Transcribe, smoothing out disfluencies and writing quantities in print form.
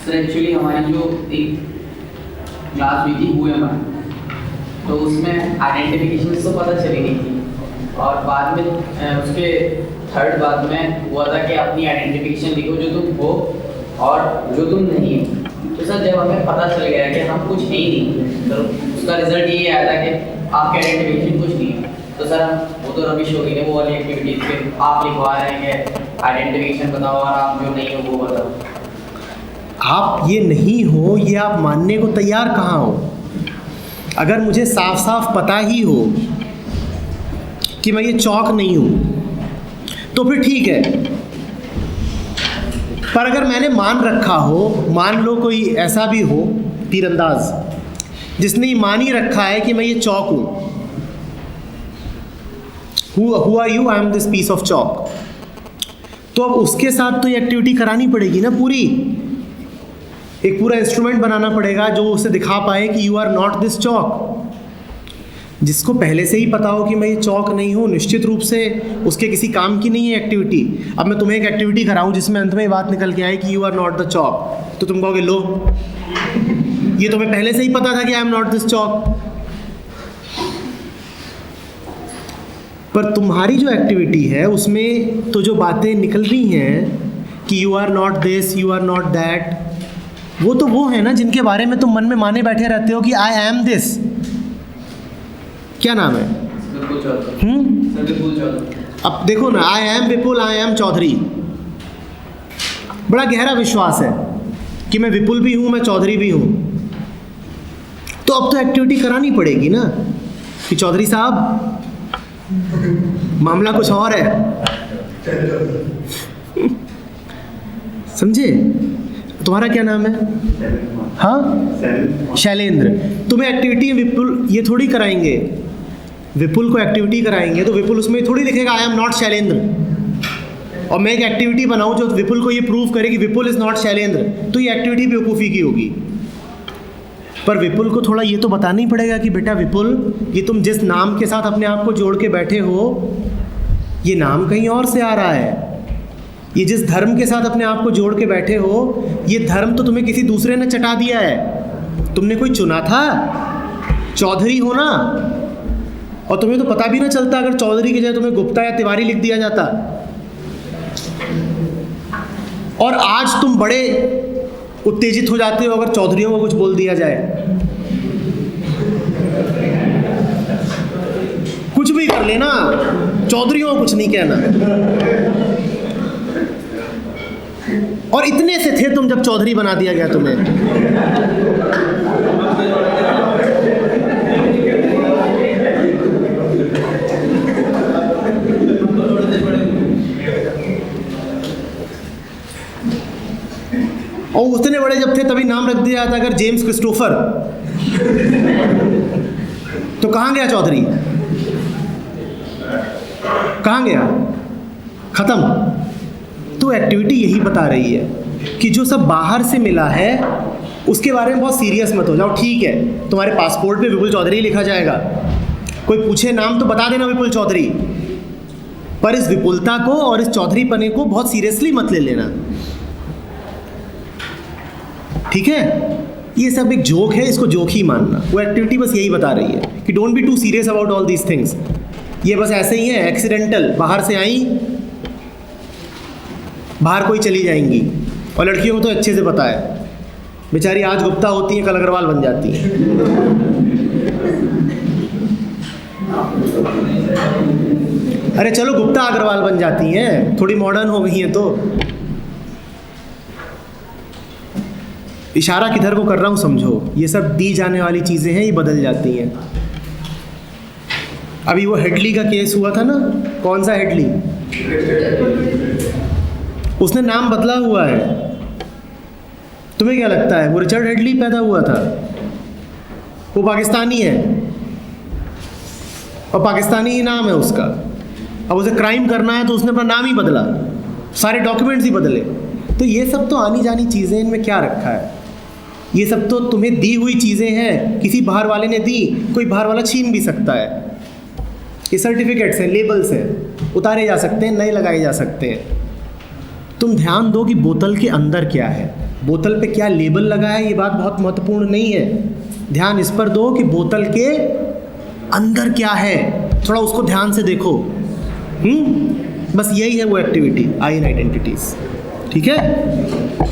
Sir actually हमारी जो एक क्लास हुई थी OMR, तो उसमें आइडेंटिफिकेशन तो पता चली नहीं थी, और बाद में उसके थर्ड बाद में हुआ था कि अपनी आइडेंटिफिकेशन लिखो जो तुम हो और जो तुम नहीं हो। तो सर जब हमें पता चल गया कि हम कुछ है ही नहीं, तो उसका रिजल्ट ये आया था कि आपके आइडेंटिफिकेशन कुछ नहीं है। तो सर हम वो तो रविश हो गई वो वाली एक्टिविटीज पे आप लिखवा रहे हैं कि आइडेंटिफिकेशन बताओ और आप जो नहीं हो वो बताओ। आप ये नहीं हो ये आप मानने को तैयार कहाँ हो? अगर मुझे साफ साफ पता ही हो कि मैं ये चौक नहीं हूँ तो फिर ठीक है, पर अगर मैंने मान रखा हो, मान लो कोई ऐसा भी हो तीरंदाज जिसने ये मान ही रखा है कि मैं ये चौक हूँ, Who are you? I am this piece of chalk. तो अब उसके साथ तो ये एक्टिविटी करानी पड़ेगी ना पूरी, एक पूरा इंस्ट्रूमेंट बनाना पड़ेगा जो उसे दिखा पाए कि यू आर नॉट दिस चौक। जिसको पहले से ही पता हो कि मैं ये चौक नहीं हूँ, निश्चित रूप से उसके किसी काम की नहीं है एक्टिविटी। अब मैं तुम्हें एक एक्टिविटी कराऊँ जिसमें अंत में ये बात निकल के आए कि यू आर नॉट द चौक, तो तुम कहोगे लो ये तुम्हें पहले से ही पता था कि आई एम नॉट दिस चौक। पर तुम्हारी जो एक्टिविटी है उसमें तो जो बातें निकल रही हैं कि you are not this, you are not that, वो है ना जिनके बारे में तुम मन में माने बैठे रहते हो कि आई एम दिस। क्या नाम है? अब देखो ना, I am Vipul, I am Chaudhary. बड़ा गहरा विश्वास है कि मैं विपुल भी हूँ, मैं चौधरी भी हूँ। तो अब तो एक्टिविटी करानी पड़ेगी ना कि चौधरी साहब मामला कुछ और है, समझे? तुम्हारा क्या नाम है? हाँ, शैलेंद्र। तुम्हें एक्टिविटी विपुल ये थोड़ी कराएंगे, विपुल को एक्टिविटी कराएंगे तो विपुल उसमें थोड़ी लिखेगा आई एम नॉट शैलेंद्र, और मैं एक एक्टिविटी बनाऊं जो विपुल को ये प्रूव करे कि विपुल इज नॉट शैलेंद्र, तो ये एक्टिविटी बेवकूफ़ी की होगी। पर विपुल को थोड़ा ये तो बताना ही पड़ेगा कि बेटा विपुल, ये तुम जिस नाम के साथ अपने आप को जोड़ के बैठे हो ये नाम कहीं और से आ रहा है। ये जिस धर्म के साथ अपने आप को जोड़ के बैठे हो ये धर्म तो तुम्हें किसी दूसरे ने चटा दिया है, तुमने कोई चुना था? चौधरी हो ना, और तुम्हें तो पता भी ना चलता अगर चौधरी की जगह तुम्हें गुप्ता या तिवारी लिख दिया जाता। और आज तुम बड़े उत्तेजित हो जाते हो अगर चौधरियों को कुछ बोल दिया जाए। कुछ भी कर लेना, चौधरियों को कुछ नहीं कहना। और इतने से थे तुम जब चौधरी बना दिया गया तुम्हें। और उतने बड़े जब थे तभी नाम रख दिया था अगर जेम्स क्रिस्टोफर, तो कहाँ गया चौधरी? कहाँ गया? खत्म। तो एक्टिविटी यही बता रही है कि जो सब बाहर से मिला है उसके बारे में बहुत सीरियस मत हो जाओ। ठीक है, तुम्हारे पासपोर्ट पे विपुल चौधरी लिखा जाएगा, कोई पूछे नाम तो बता देना विपुल चौधरी, पर इस विपुलता को और इस चौधरी पने को बहुत सीरियसली मत ले लेना, ठीक है? ये सब एक जोक है, इसको जोक ही मानना। वो एक्टिविटी बस यही बता रही है कि don't be too serious about all these things. ये बस ऐसे ही है, एक्सीडेंटल, बाहर से आई, बाहर कोई चली जाएंगी। और लड़कियों को तो अच्छे से पता है, बेचारी आज गुप्ता होती हैं कल अग्रवाल बन जाती हैं। अरे चलो गुप्ता अग्रवाल बन जाती हैं, थोड़ी मॉडर्न हो गई हैं तो। इशारा किधर को कर रहा हूँ समझो, ये सब दी जाने वाली चीज़ें हैं, ये बदल जाती हैं। अभी वो हेडली का केस हुआ था ना, कौन सा हेडली? उसने नाम बदला हुआ है। तुम्हें क्या लगता है वो रिचर्ड हेडली पैदा हुआ था? वो पाकिस्तानी है और पाकिस्तानी ही नाम है उसका। अब उसे क्राइम करना है तो उसने अपना नाम ही बदला, सारे डॉक्यूमेंट्स ही बदले। तो ये सब तो आनी जानी चीज़ें, इनमें क्या रखा है? ये सब तो तुम्हें दी हुई चीज़ें हैं, किसी बाहर वाले ने दी, कोई बाहर वाला छीन भी सकता है। ये सर्टिफिकेट्स हैं, लेबल्स हैं, उतारे जा सकते हैं, नए लगाए जा सकते हैं। तुम ध्यान दो कि बोतल के अंदर क्या है, बोतल पे क्या लेबल लगा है, ये बात बहुत महत्वपूर्ण नहीं है। ध्यान इस पर दो कि बोतल के अंदर क्या है, थोड़ा उसको ध्यान से देखो। बस यही है वो एक्टिविटी, आई एन आइडेंटिटीज। ठीक है।